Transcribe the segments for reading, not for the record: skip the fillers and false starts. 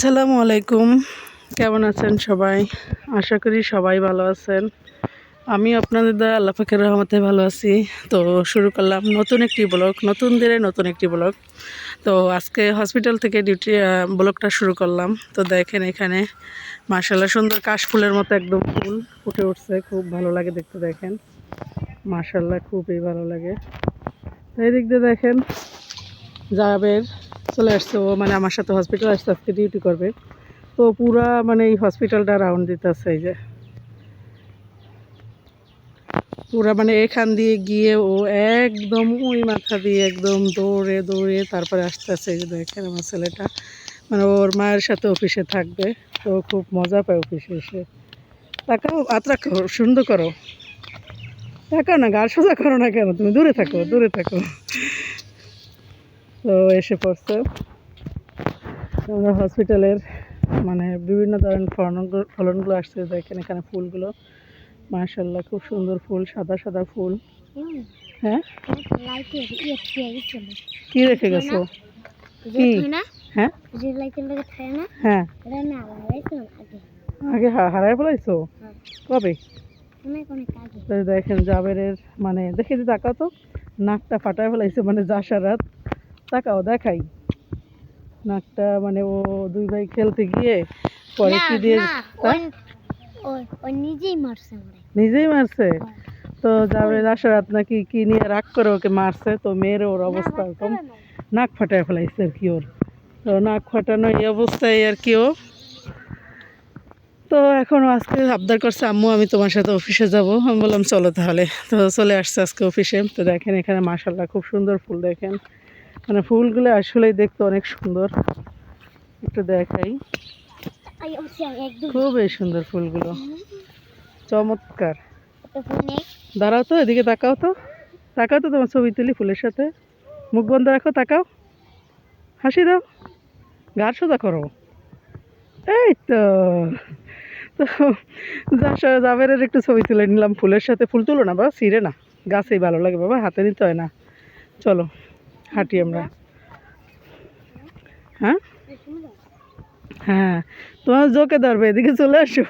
আসসালামু আলাইকুম। কেমন আছেন সবাই? আশা করি সবাই ভালো আছেন। আমি আপনাদের দ্বারা আল্লাহ পাকের রহমতে ভালো আছি। তো শুরু করলাম নতুন একটি ব্লগ, নতুন দিনে নতুন একটি ব্লগ। তো আজকে হসপিটাল থেকে ব্লগটা শুরু করলাম। তো দেখেন এখানে মাশাআল্লাহ সুন্দর কাশফুলের মতো একদম ফুল ফুটে উঠছে, খুব ভালো লাগে দেখতে। দেখেন মাশাআল্লাহ খুবই ভালো লাগে। তো এদিক দিয়ে দেখেন জাবের চলে আসছে, ও মানে আমার সাথে হসপিটাল আসছে, আজকে ডিউটি করবে। তো পুরা মানে এই হসপিটালটা রাউন্ড দিতেছে, এই যে পুরা মানে এখান দিয়ে গিয়ে ও একদম ওই মাথা দিয়ে একদম দৌড়ে দৌড়ে তারপরে আসতেছে। এই যে দেখেন আমার ছেলেটা মানে ওর মায়ের সাথে অফিসে থাকবে, তো খুব মজা পায় অফিসে এসে। তাকাও, আত্রা করো, সুন্দর করো, তাকাও না, গাল সোজা করো না কেন, তুমি দূরে থাকো দূরে থাকো। তো এসে পড়ছে আমরা হসপিটালের মানে বিভিন্ন ধরনের ফলনগুলো আসছে। দেখেন এখানে ফুলগুলো মাশাআল্লাহ খুব সুন্দর ফুল, সাদা সাদা ফুল। হ্যাঁ কি রেখে গেছো? কি? হ্যাঁ হ্যাঁ আগে হারায় ফেলাইছো? কবে? দেখেন জাবেরের মানে দেখে যে তাকাও তো, নাকটা ফাটায় ফেলাইছে মানে জাসারাত। তাকাও দেখাই নাকটা, মানে ও দুই ভাই খেলতে গিয়ে পরে কি দিয়ে নিজেই মারছে। তো জাবের আশারাত নাকি কি নিয়ে রাগ করে ওকে মারছে, তো মেয়ের ওর অবস্থা এরকম নাক ফাটায় ফেলাইছে আর কি ওর। তো নাক ফাটানো এই অবস্থায় আর কি ও। তো এখন আজকে আবদার করছে আম্মু আমি তোমার সাথে অফিসে যাব। আমি বললাম চলো তাহলে। তো চলে আসছে আজকে অফিসে। তো দেখেন এখানে মাশাআল্লাহ খুব সুন্দর ফুল, দেখেন মানে ফুলগুলো আসলেই দেখতে অনেক সুন্দর। একটু দেখাই, খুবই সুন্দর ফুলগুলো, চমৎকার। দাঁড়াও তো, এদিকে তাকাও তো, তাকাও তো, তোমার ছবি তুলি ফুলের সাথে। মুখ বন্ধ রাখো, তাকাও, হাসি দাও, গার সোজা করো, এই তো। তো জাবেরের একটু ছবি তুলে নিলাম ফুলের সাথে। ফুল তুলো না বাবা, ছিঁড়ে না, গাছেই ভালো লাগে বাবা, হাতে নিতে হয় না। চলো হাঁটি আমরা। হ্যাঁ হ্যাঁ তোমার জোকে ধরবে, এদিকে চলে আসো।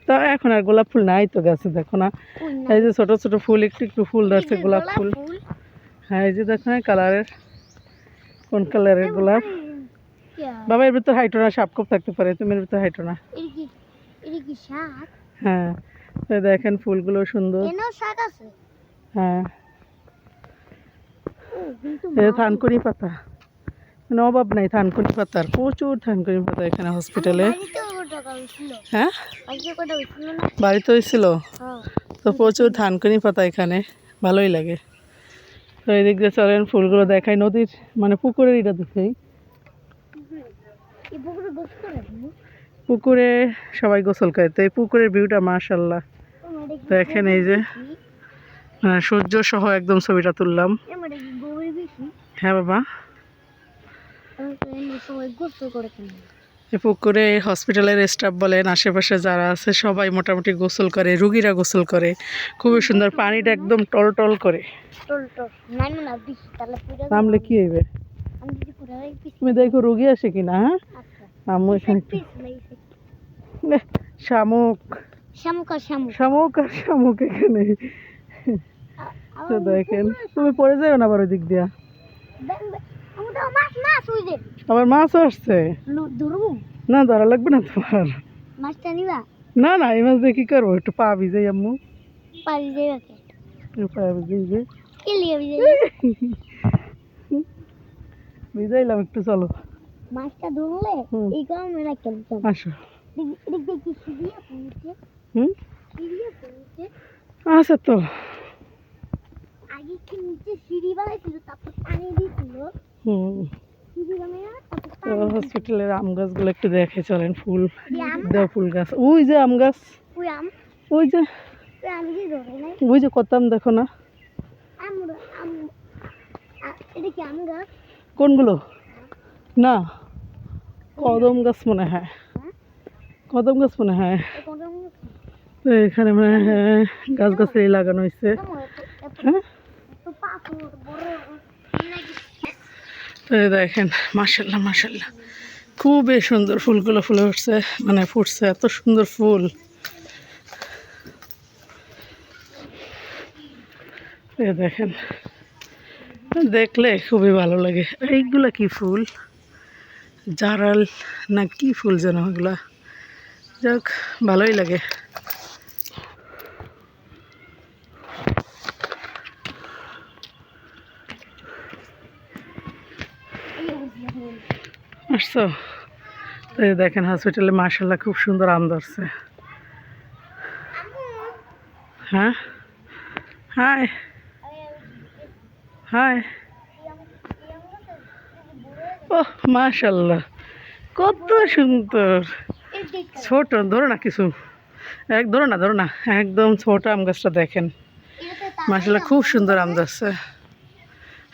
তা এখন আর গোলাপ ফুল নাই তো গাছে, দেখো না এই যে ছোট ছোট ফুল, একটু একটু ফুল ধরছে গোলাপ ফুল। হ্যাঁ এই যে দেখো না কালারের, কোন কালারের গোলাপ। বাবা এর ভিতর হাইটো না, সাপ খুব থাকতে পারে, তুমি এর ভিতর হাইটো না। হ্যাঁ তো দেখেন ফুলগুলো সুন্দর। হ্যাঁ থানকুনি পাতা, মানে অভাব নাই থানকুনি পাতার, প্রচুর থানকুনি পাতা এখানে হসপিটালে। হ্যাঁ বাড়িতে হয়েছিল, তো প্রচুর থানকুনি পাতা এখানে, ভালোই লাগে। তো এদিক দিয়ে চলেন ফুলগুলো দেখাই, নদীর মানে পুকুরের এটা দেখেই। পুকুরে সবাই গোসল করে, তো এই পুকুরের ভিউটা মাশাআল্লাহ দেখেন। এই যে সূর্য সহ একদম ছবিটা তুললাম। হ্যাঁ বাবা, এই পুকুরে হসপিটালের স্টাফ বলেন আশেপাশে যারা আছে সবাই মোটামুটি গোসল করে, রুগীরা গোসল করে, খুবই সুন্দর, পানিটা একদম টল টল করে। নামলে কি হইবে, তুমি দেখো রুগী আসে কিনা। হ্যাঁ আম্মু এখানে শামুক শামুক আর শামুক এখানে। তো দেখেন তুমি পড়ে যাও না আবার ওই দিক দিয়া, আবার মাছও আসছে। না ধরা লাগবে না তোমার, না না এই মাছ দিয়ে কি করবো, একটু পা ভিজাই আম্মু, পা ভিজাইলাম একটু, চলো মাছটা ধরলে এই গরমে রাখতাম। আসো আচ্ছা। তো আগে কি নিচে সিঁড়ি বানাইছিল, তারপর পানি দিছিল। হসপিটালের আম গাছগুলো একটু দেখে চলেন, ফুল দেওয়া ফুল গাছ, ওই যে আম গাছ, ওই যে ওই যে কত আম দেখো না। কোনগুলো? না কদম গাছ মনে হয়, কদম গাছ মনে হয়। তো এখানে মানে গাছ গাছালি লাগানো হয়েছে। হ্যাঁ তো তো এই দেখেন মাশাআল্লাহ মাশাআল্লাহ খুবই সুন্দর ফুলগুলো ফুলে উঠছে, মানে ফুটছে, এত সুন্দর ফুল। এই দেখেন, দেখলে খুবই ভালো লাগে। এইগুলা কি ফুল, জারাল না কি ফুল যেন এগুলা, যাক ভালোই লাগে। আসছো? তো এই দেখেন হসপিটালে মাশাআল্লাহ খুব সুন্দর আম ধরছে। হ্যাঁ, হাই হাই, ওহ মাশাআল্লাহ কত সুন্দর। ছোট ধরো না কিছু, ধরো না ধরো না, একদম ছোট আম গাছটা দেখেন মাশাআল্লাহ খুব সুন্দর আম ধরছে।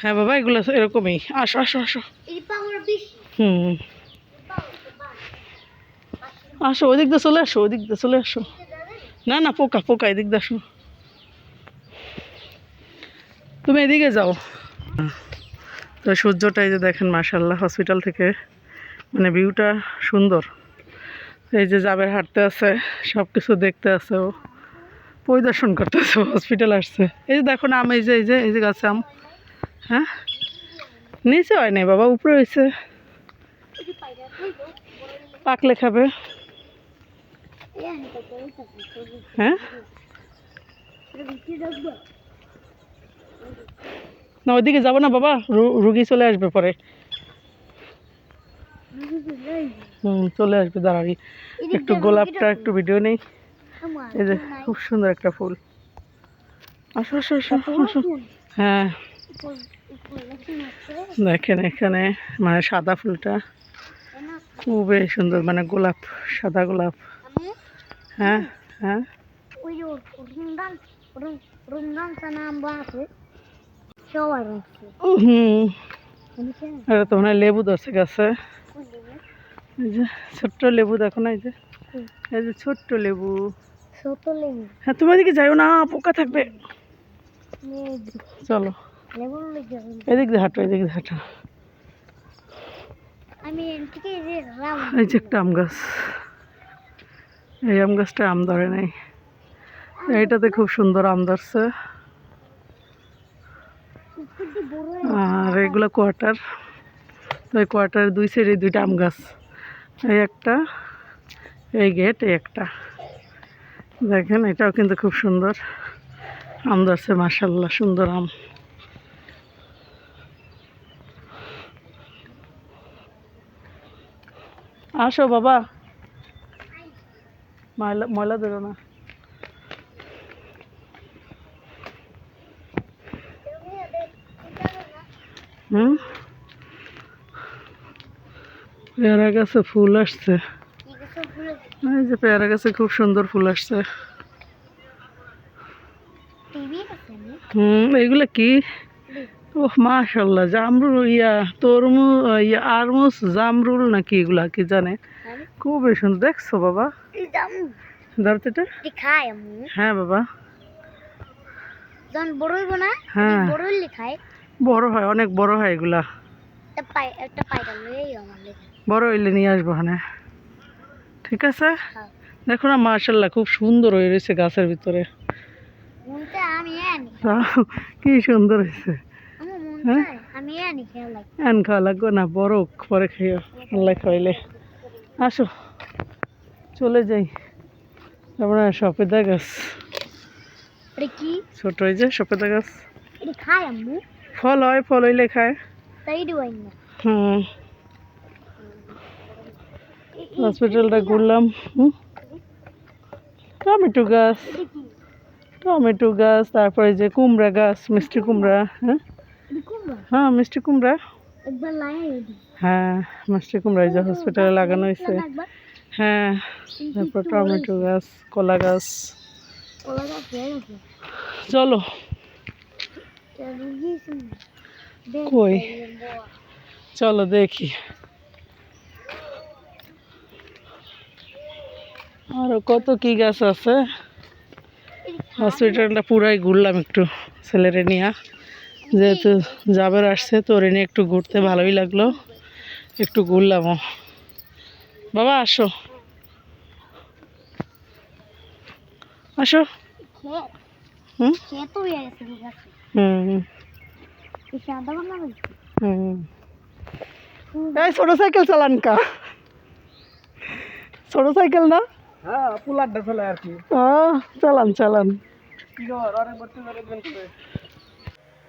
হ্যাঁ বাবা এগুলো এরকমই। আসো আসো আসো, হুম আসো, ওই দিক দিয়ে চলে আসো, ওই দিক দিয়ে চলে আসো। না না পোকা পোকা, এদিক দিয়ে আসো, তুমি এদিকে যাও। তো সূর্যটা এই যে দেখেন মাশাআল্লাহ হসপিটাল থেকে মানে ভিউটা সুন্দর। এই যে যাবে হাঁটতে আছে, সব কিছু দেখতে আছে, ও পরিদর্শন করতেছে, হসপিটাল আসছে। এই যে দেখো না আম, এই যে এই যে এই যে গাছে আম। হ্যাঁ নিচে হয় নাই বাবা, উপরে হয়েছে, পাকলে খাবে। হ্যাঁ না ওইদিকে যাবো না বাবা, রুগী চলে আসবে পরে। চলে আসবে, দাঁড়াবি একটু, গোলাপটা একটু ভিডিও নেই। এই যে খুব সুন্দর একটা ফুল। আসো আসো আসো আসো। হ্যাঁ দেখেন এখানে মানে সাদা ফুলটা খুবই সুন্দর, মানে গোলাপ, সাদা গোলাপ। হ্যাঁ হ্যাঁ এটা তো মনে হয় লেবু ধরছে গাছে। এই যে ছোট্ট লেবু দেখো না, এই যে এই যে ছোট্ট লেবু। হ্যাঁ তুমি ওইদিকে যাইও না, পোকা থাকবে। চলো এদিক দিয়ে হাঁটো, এদিক দিয়ে হাঁটো। এই যে একটা আম গাছ, এই আম গাছটা আম ধরে নাই, এইটাতে খুব সুন্দর আম ধরছে। আর এগুলো কোয়ার্টার, তো এই কোয়ার্টারের দুই সাইডে দুইটা আম গাছ, এই একটা, এই গেট, এই একটা। দেখেন এটাও কিন্তু খুব সুন্দর আম ধরছে মাশাআল্লাহ, সুন্দর আম। আসো বাবা, ময়লা ময়লা ধরো না। হুম পেয়ারা গাছে ফুল আসছে, এই যে পেয়ারা গাছে খুব সুন্দর ফুল আসছে। এইগুলো কি, ওহ মাশাআল্লাহ জামরুল, তরমুজ, আরমুজ জামরুল নাকি, এগুলা কি জানে, খুবই সুন্দর। দেখছো বাবা, ধরতে, হ্যাঁ বাবা, হ্যাঁ বড় হয়, অনেক বড় হয় এগুলা, বড় হইলে নিয়ে আসবো। হ্যাঁ ঠিক আছে। দেখো না মাশাআল্লাহ খুব সুন্দর হয়ে রয়েছে গাছের ভিতরে, কি সুন্দর হয়েছে। হ্যাঁ খাওয়া লাগবে না, বড় পরে খাইও, আল্লাহ খাইলে। আসো চলে যাই। তারপর সফেদা গাছ, ছোট হয়ে যায় সফেদা গাছ, ফল হয়, ফল হইলে খায়। হুম হসপিটালটা ঘুরলাম। টমেটো গাছ, টমেটো গাছ, তারপরে যে কুমড়া গাছ, মিষ্টি কুমড়া। হ্যাঁ হ্যাঁ মিষ্টি কুমড়া, হ্যাঁ মিষ্টি কুমড়া এই যে হসপিটালে লাগানো হয়েছে। হ্যাঁ তারপর টমেটো গাছ, কলা গাছ। চলো কই, চলো দেখি আরো কত কি গাছ আছে। হসপিটালটা পুরাই ঘুরলাম একটু ছেলেরে নিয়ে, যেহেতু জাবের আসছে তো ওরে নিয়ে একটু ঘুরতে ভালোই লাগলো, একটু ঘুরলামও। বাবা আসো, আসো। হুম হুম হুম। এই ছোট সাইকেল চালান কা? ছোট সাইকেল না? হ্যাঁ পুলারটা চলে আর কি। চালান চালান।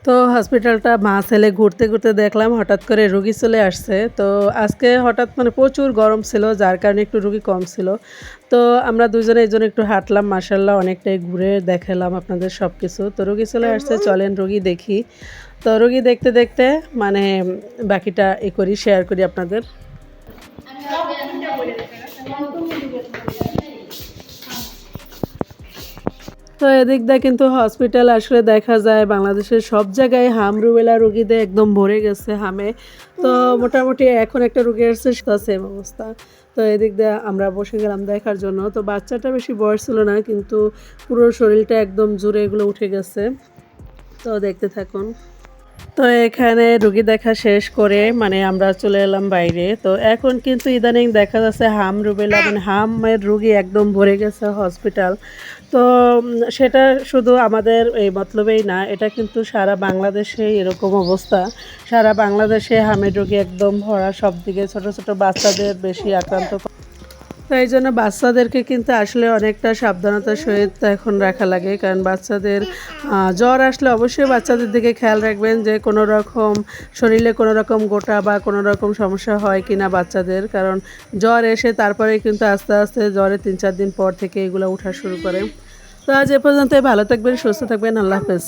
তো হসপিটালটা মা ছেলে ঘুরতে ঘুরতে দেখলাম হঠাৎ করে রুগী চলে আসছে। তো আজকে হঠাৎ মানে প্রচুর গরম ছিল, যার কারণে একটু রুগী কম ছিল। তো আমরা দুজনে এই জন্য একটু হাঁটলাম, মাসাল্লাহ অনেকটাই ঘুরে দেখালাম আপনাদের সব কিছু। তো রুগী চলে আসছে, চলেন রুগী দেখি। তো রুগী দেখতে দেখতে মানে বাকিটা করি, শেয়ার করি আপনাদের। তো এদিক দিয়ে কিন্তু হসপিটাল আসলে দেখা যায় বাংলাদেশের সব জায়গায় হাম রুবেলা রুগীদের একদম ভরে গেছে হামে। তো মোটামুটি এখন একটা রুগী আসছে, সেম অবস্থা। তো এদিক দিয়ে আমরা বসে গেলাম দেখার জন্য। তো বাচ্চাটা বেশি বয়স ছিল না, কিন্তু পুরো শরীরটা একদম জুড়ে এগুলো উঠে গেছে। তো দেখতে থাকুন। তো এখানে রুগী দেখা শেষ করে মানে আমরা চলে এলাম বাইরে। তো এখন কিন্তু ইদানিং দেখা যাচ্ছে হাম রুবেলা মানে হামের রুগী একদম ভরে গেছে হসপিটাল। তো সেটা শুধু আমাদের এই মতলবেই না, এটা কিন্তু সারা বাংলাদেশে এরকম অবস্থা। সারা বাংলাদেশে হামের রোগী একদম ভরা, সব দিকে ছোট ছোট বাচ্চাদের বেশি আক্রান্ত। তো এই জন্য বাচ্চাদেরকে কিন্তু আসলে অনেকটা সাবধানতার সহিত এখন রাখা লাগে, কারণ বাচ্চাদের জ্বর আসলে অবশ্যই বাচ্চাদের দিকে খেয়াল রাখবেন যে কোনো রকম শরীরে কোনো রকম গোটা বা কোনো রকম সমস্যা হয় কি না বাচ্চাদের, কারণ জ্বর এসে তারপরে কিন্তু আস্তে আস্তে জ্বরে 3-4 দিন পর থেকে এগুলো ওঠা শুরু করে। তো আজ এ পর্যন্ত, ভালো থাকবেন, সুস্থ থাকবেন, আল্লাহ হাফেজ।